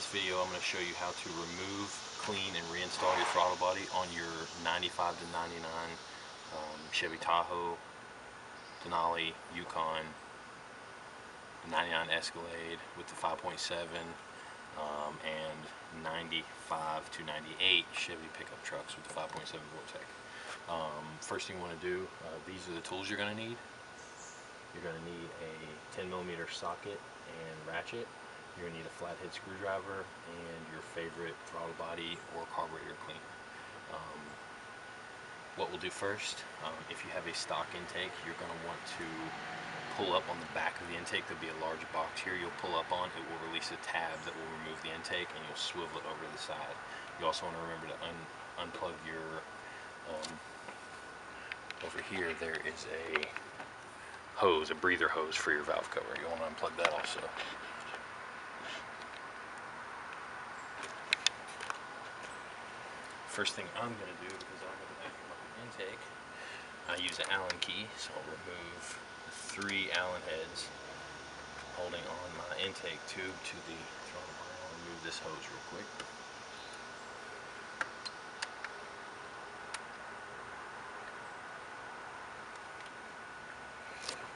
this video, I'm going to show you how to remove, clean, and reinstall your throttle body on your 95 to 99 Chevy Tahoe, Denali, Yukon, 99 Escalade with the 5.7, and 95 to 98 Chevy pickup trucks with the 5.7 Vortec. First thing you want to do, these are the tools you're going to need. You're going to need a 10mm socket and ratchet. You're going to need a flathead screwdriver and your favorite throttle body or carburetor cleaner. What we'll do first, if you have a stock intake, you're going to want to pull up on the back of the intake. There'll be a large box here you'll pull up on. It will release a tab that will remove the intake, and you'll swivel it over to the side. You also want to remember to unplug your over here. There is a hose, a breather hose for your valve cover. You want to unplug that also. First thing I'm going to do, because I have an intake, I use an Allen key, so I'll remove the 3 Allen heads holding on my intake tube to the throttle bar. I'll remove this hose real quick.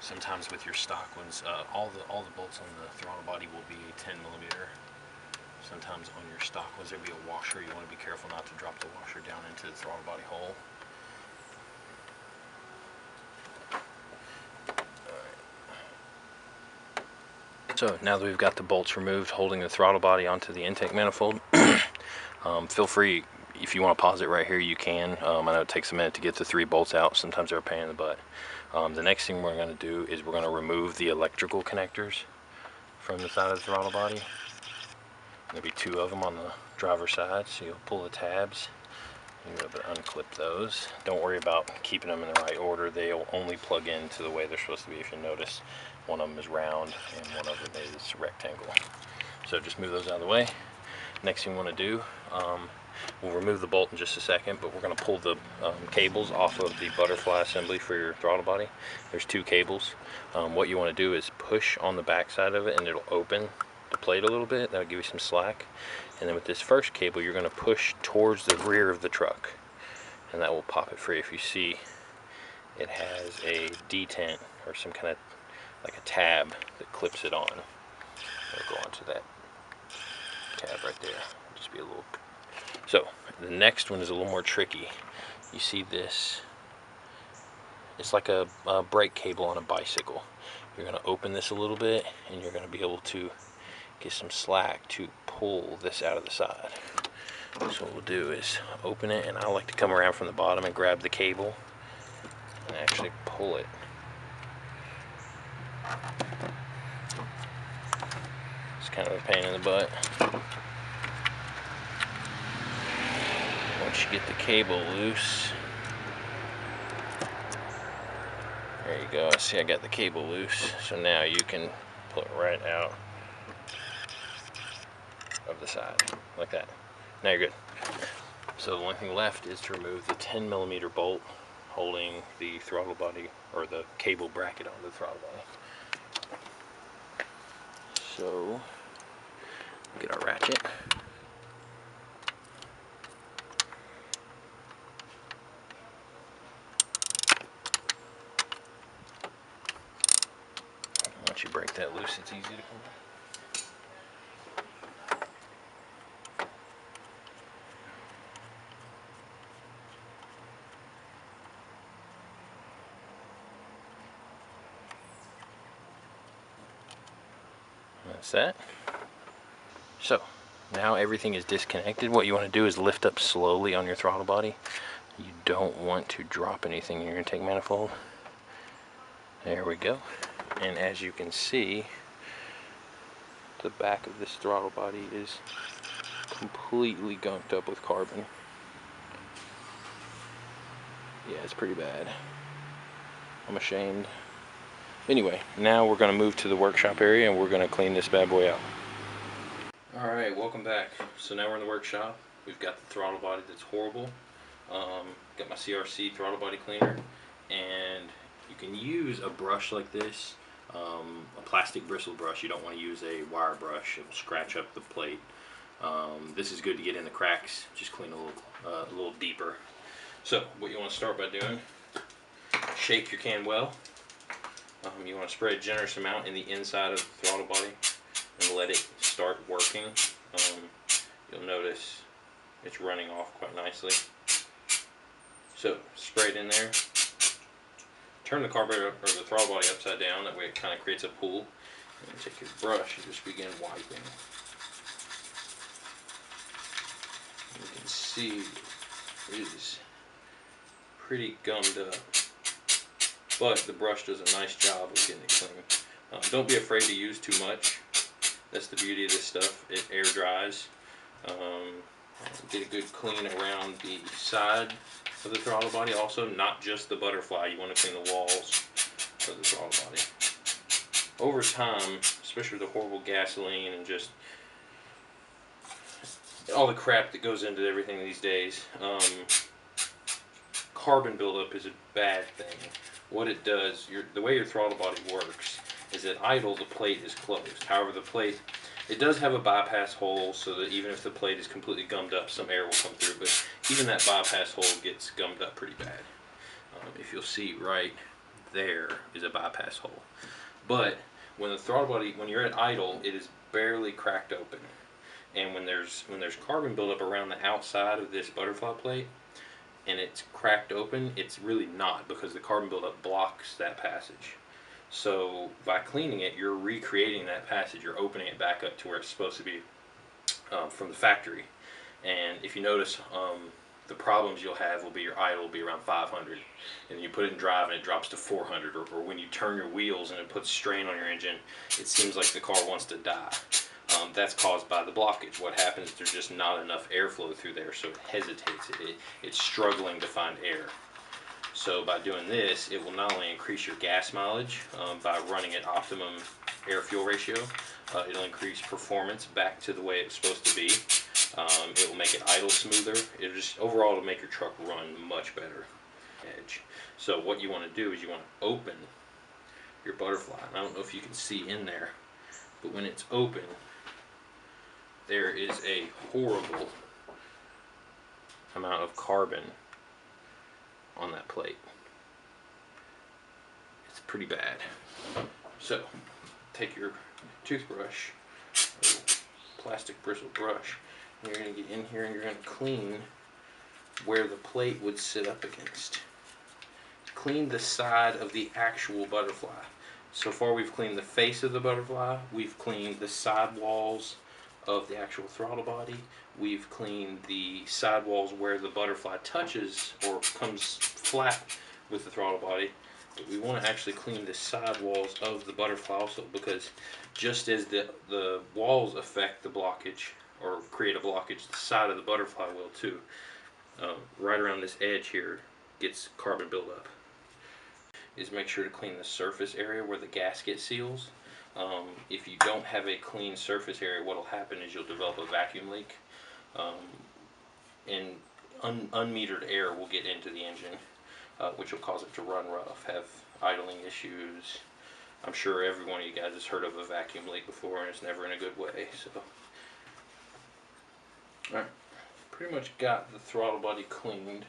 Sometimes with your stock ones, all the bolts on the throttle body will be 10mm. Sometimes on your stock ones there'll be a washer. You want to be careful not to drop the washer down into the throttle body hole. So now that we've got the bolts removed holding the throttle body onto the intake manifold, feel free, if you want to pause it right here, you can. I know it takes a minute to get the 3 bolts out. Sometimes they're a pain in the butt. The next thing we're going to do is we're going to remove the electrical connectors from the side of the throttle body. There'll be 2 of them on the driver's side, so you'll pull the tabs. You're able to unclip those. Don't worry about keeping them in the right order. They'll only plug in to the way they're supposed to be. If you notice, one of them is round and one of them is rectangle. So just move those out of the way. Next thing we want to do, we'll remove the bolt in just a second, but we're going to pull the cables off of the butterfly assembly for your throttle body. There's 2 cables. What you want to do is push on the back side of it and it'll open the plate a little bit. That'll give you some slack. And then with this first cable, you're going to push towards the rear of the truck, and that will pop it free. If you see, it has a detent or some kind of like a tab that clips it on. It'll go onto that tab right there. Just be a little. So the next one is a little more tricky. You see this? It's like a brake cable on a bicycle. You're going to open this a little bit, and you're going to be able to get some slack to pull this out of the side. So what we'll do is open it, and I like to come around from the bottom and grab the cable and actually pull it. It's kind of a pain in the butt. Once you get the cable loose, there you go. See, I got the cable loose, so now you can pull it right out of the side like that. Now you're good. So the only thing left is to remove the 10mm bolt holding the throttle body, or the cable bracket on the throttle body. So get our ratchet. Once you break that loose, it's easy to come back. That's that. So now everything is disconnected. What you want to do is lift up slowly on your throttle body. You don't want to drop anything in your intake manifold. There we go. And as you can see, the back of this throttle body is completely gunked up with carbon. Yeah, it's pretty bad. I'm ashamed. Anyway, now we're going to move to the workshop area and we're going to clean this bad boy out. Alright, welcome back. So now we're in the workshop. We've got the throttle body that's horrible. Got my CRC throttle body cleaner, and you can use a brush like this, a plastic bristle brush. You don't want to use a wire brush. It will scratch up the plate. This is good to get in the cracks, just clean a little deeper. So what you want to start by doing, shake your can well. You want to spray a generous amount in the inside of the throttle body and let it start working. You'll notice it's running off quite nicely. So spray it in there. Turn the carburetor or the throttle body upside down, that way it kind of creates a pool. And take your brush and just begin wiping. You can see it is pretty gummed up, but the brush does a nice job of getting it clean. Don't be afraid to use too much. That's the beauty of this stuff. It air dries. Get a good clean around the side of the throttle body also, not just the butterfly. You want to clean the walls of the throttle body. Over time, especially with the horrible gasoline and just all the crap that goes into everything these days, carbon buildup is a bad thing. What it does, the way your throttle body works is at idle the plate is closed. However, the plate, it does have a bypass hole so that even if the plate is completely gummed up, some air will come through, but even that bypass hole gets gummed up pretty bad. If you'll see right there is a bypass hole. But when the throttle body, when you're at idle, it is barely cracked open. And when there's carbon buildup around the outside of this butterfly plate and it's cracked open, it's really not, because the carbon buildup blocks that passage. So by cleaning it, you're recreating that passage. You're opening it back up to where it's supposed to be from the factory. And if you notice, the problems you'll have will be your idle will be around 500, and you put it in drive and it drops to 400, or when you turn your wheels and it puts strain on your engine, it seems like the car wants to die. That's caused by the blockage. What happens is there's just not enough airflow through there, so it hesitates. It's struggling to find air. So by doing this, it will not only increase your gas mileage by running at optimum air-fuel ratio, it'll increase performance back to the way it's supposed to be. It will make it idle smoother. It'll just overall it'll make your truck run much better. So what you want to do is you want to open your butterfly. And I don't know if you can see in there, but when it's open, there is a horrible amount of carbon on that plate. It's pretty bad. So take your toothbrush, or plastic bristle brush, and you're going to get in here and you're going to clean where the plate would sit up against. Clean the side of the actual butterfly. So far we've cleaned the face of the butterfly, we've cleaned the side walls of the actual throttle body, we've cleaned the sidewalls where the butterfly touches or comes flat with the throttle body, but we want to actually clean the sidewalls of the butterfly also, because just as the walls affect the blockage or create a blockage, the side of the butterfly will too. Right around this edge here gets carbon buildup. Is make sure to clean the surface area where the gasket seals. If you don't have a clean surface area, what will happen is you'll develop a vacuum leak, and unmetered air will get into the engine, which will cause it to run rough, have idling issues. I'm sure every one of you guys has heard of a vacuum leak before, and it's never in a good way. So, all right, pretty much got the throttle body cleaned.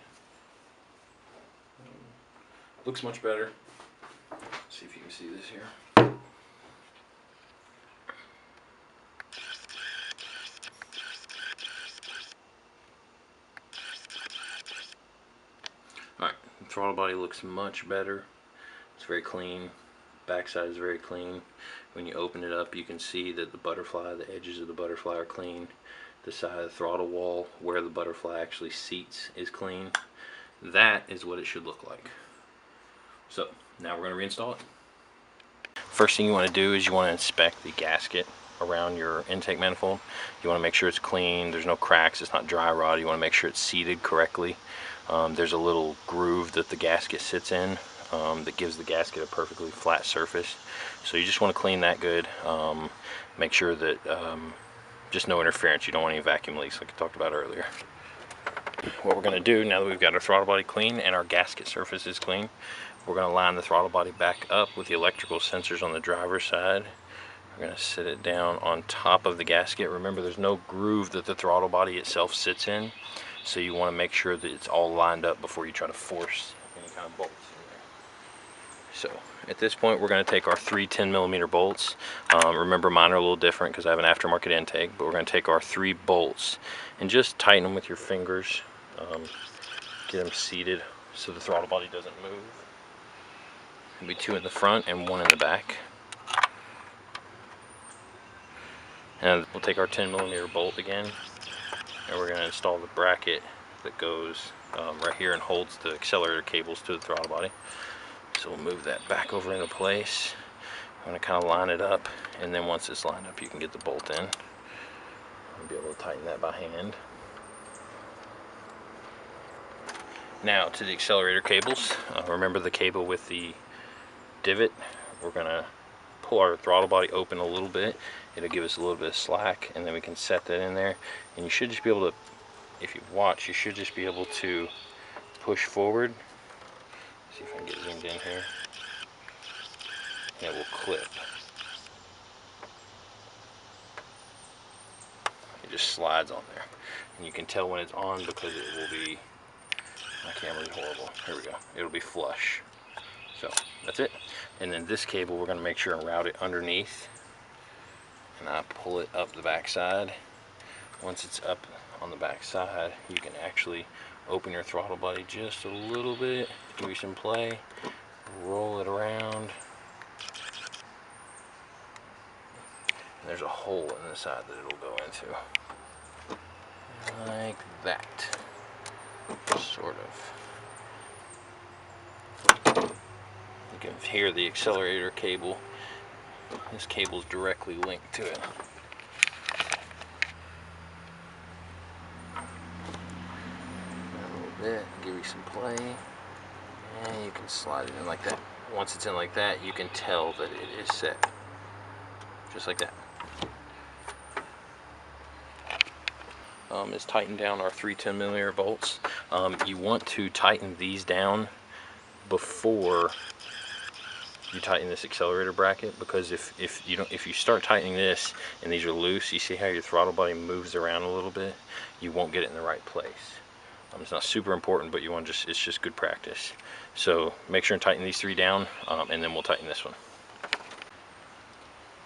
Looks much better. Let's see if you can see this here. Alright, the throttle body looks much better. It's very clean. Backside is very clean. When you open it up, you can see that the edges of the butterfly are clean. The side of the throttle wall where the butterfly actually seats is clean. That is what it should look like. So now we're going to reinstall it. First thing you want to do is you want to inspect the gasket around your intake manifold. You want to make sure it's clean, there's no cracks, it's not dry rot. You want to make sure it's seated correctly. There's a little groove that the gasket sits in that gives the gasket a perfectly flat surface. So you just want to clean that good. Make sure that just no interference. You don't want any vacuum leaks like I talked about earlier. What we're going to do now that we've got our throttle body clean and our gasket surface is clean, we're going to line the throttle body back up with the electrical sensors on the driver's side. We're going to sit it down on top of the gasket. Remember, there's no groove that the throttle body itself sits in, so you want to make sure that it's all lined up before you try to force any kind of bolts in there. So at this point, we're going to take our three 10mm bolts. Remember, mine are a little different because I have an aftermarket intake, but we're going to take our 3 bolts and just tighten them with your fingers. Get them seated so the throttle body doesn't move. There'll be 2 in the front and 1 in the back. And we'll take our 10mm bolt again, and we're going to install the bracket that goes right here and holds the accelerator cables to the throttle body. So we'll move that back over into place. I'm going to kind of line it up, and then once it's lined up, you can get the bolt in. I'll be able to tighten that by hand. Now to the accelerator cables. Remember the cable with the divot? We're going to pull our throttle body open a little bit. It'll give us a little bit of slack, and then we can set that in there. And you should just be able to, if you watch, you should just be able to push forward. See if I can get zoomed in here. And it will clip. It just slides on there. And you can tell when it's on because it will be, my camera's horrible. Here we go. It'll be flush. So that's it. And then this cable, we're going to make sure and route it underneath. And I pull it up the back side. Once it's up on the back side, you can actually open your throttle body just a little bit, give you some play, roll it around. And there's a hole in the side that it'll go into. Like that. Sort of. You can hear the accelerator cable. This cable is directly linked to it. A little bit, give you some play, and you can slide it in like that. Once it's in like that, you can tell that it is set. Just like that. Is tighten down our 3 10mm bolts. You want to tighten these down before you tighten this accelerator bracket, because if you start tightening this and these are loose, you see how your throttle body moves around a little bit, you won't get it in the right place. It's not super important, but you want it's just good practice. So make sure and tighten these 3 down, and then we'll tighten this one.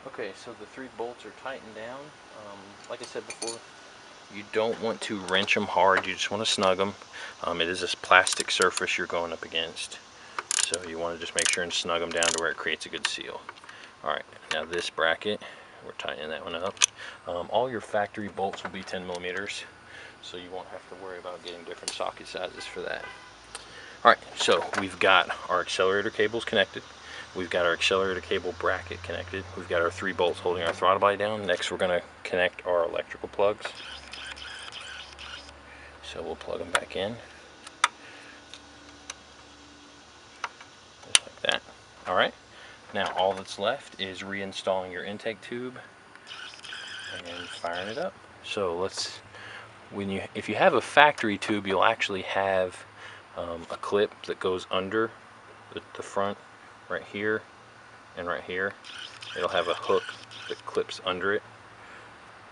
Okay, so the 3 bolts are tightened down. Like I said before, you don't want to wrench them hard, you just want to snug them. It is this plastic surface you're going up against. So you want to just make sure and snug them down to where it creates a good seal. Alright, now this bracket, we're tightening that one up. All your factory bolts will be 10mm, so you won't have to worry about getting different socket sizes for that. Alright, so we've got our accelerator cables connected. We've got our accelerator cable bracket connected. We've got our 3 bolts holding our throttle body down. Next we're going to connect our electrical plugs. So we'll plug them back in. Just like that. Alright, now all that's left is reinstalling your intake tube and firing it up. So if you have a factory tube, you'll actually have a clip that goes under the front right here and right here. It'll have a hook that clips under it,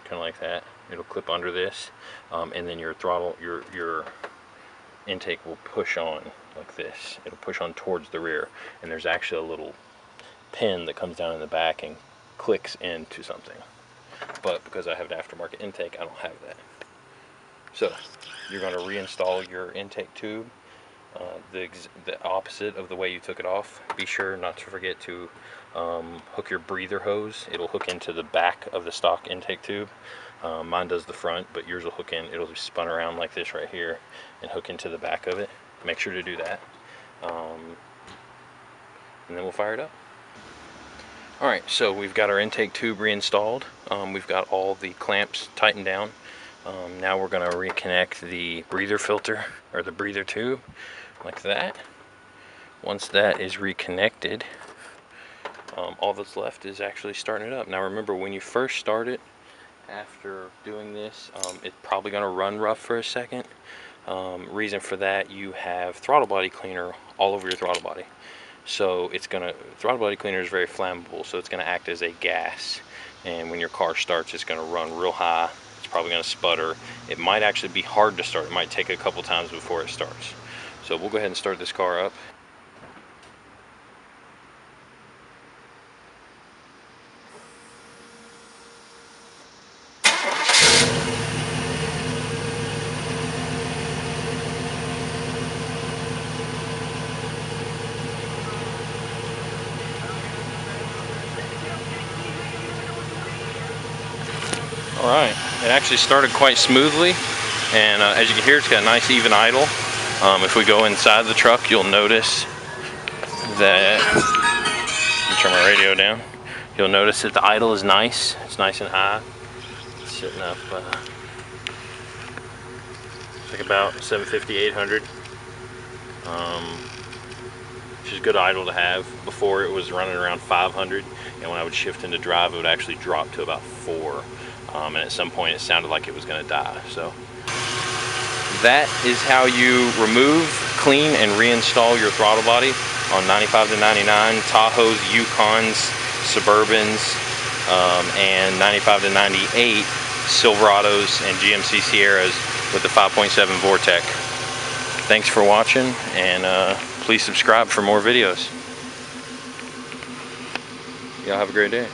kind of like that. It'll clip under this, and then your throttle, your intake will push on like this. It'll push on towards the rear, and there's actually a little pin that comes down in the back and clicks into something. But because I have an aftermarket intake, I don't have that. So you're going to reinstall your intake tube the opposite of the way you took it off. Be sure not to forget to hook your breather hose. It'll hook into the back of the stock intake tube. Mine does the front, but yours will hook in. It'll be spun around like this right here and hook into the back of it. Make sure to do that, and then we'll fire it up. Alright, so we've got our intake tube reinstalled. We've got all the clamps tightened down. Now we're going to reconnect the breather filter, or the breather tube, like that. Once that is reconnected, all that's left is actually starting it up. Now remember, when you first start it, after doing this, it's probably going to run rough for a second. Reason for that, you have throttle body cleaner all over your throttle body. So it's gonna, throttle body cleaner is very flammable, so it's gonna act as a gas. And when your car starts, it's gonna run real high. It's probably gonna sputter. It might actually be hard to start. It might take a couple times before it starts. So we'll go ahead and start this car up. Alright, it actually started quite smoothly, and as you can hear, it's got a nice even idle. If we go inside the truck, you'll notice that, let me turn my radio down, you'll notice that the idle is nice. It's nice and high. It's sitting up, it's like about 750, 800. Which is good idle to have. Before it was running around 500, and when I would shift into drive, it would actually drop to about 4. And at some point it sounded like it was going to die. So that is how you remove, clean, and reinstall your throttle body on 95 to 99 Tahoes, Yukons, Suburbans, and 95 to 98 Silverados and GMC Sierras with the 5.7 Vortec. Thanks for watching, and please subscribe for more videos. Y'all have a great day.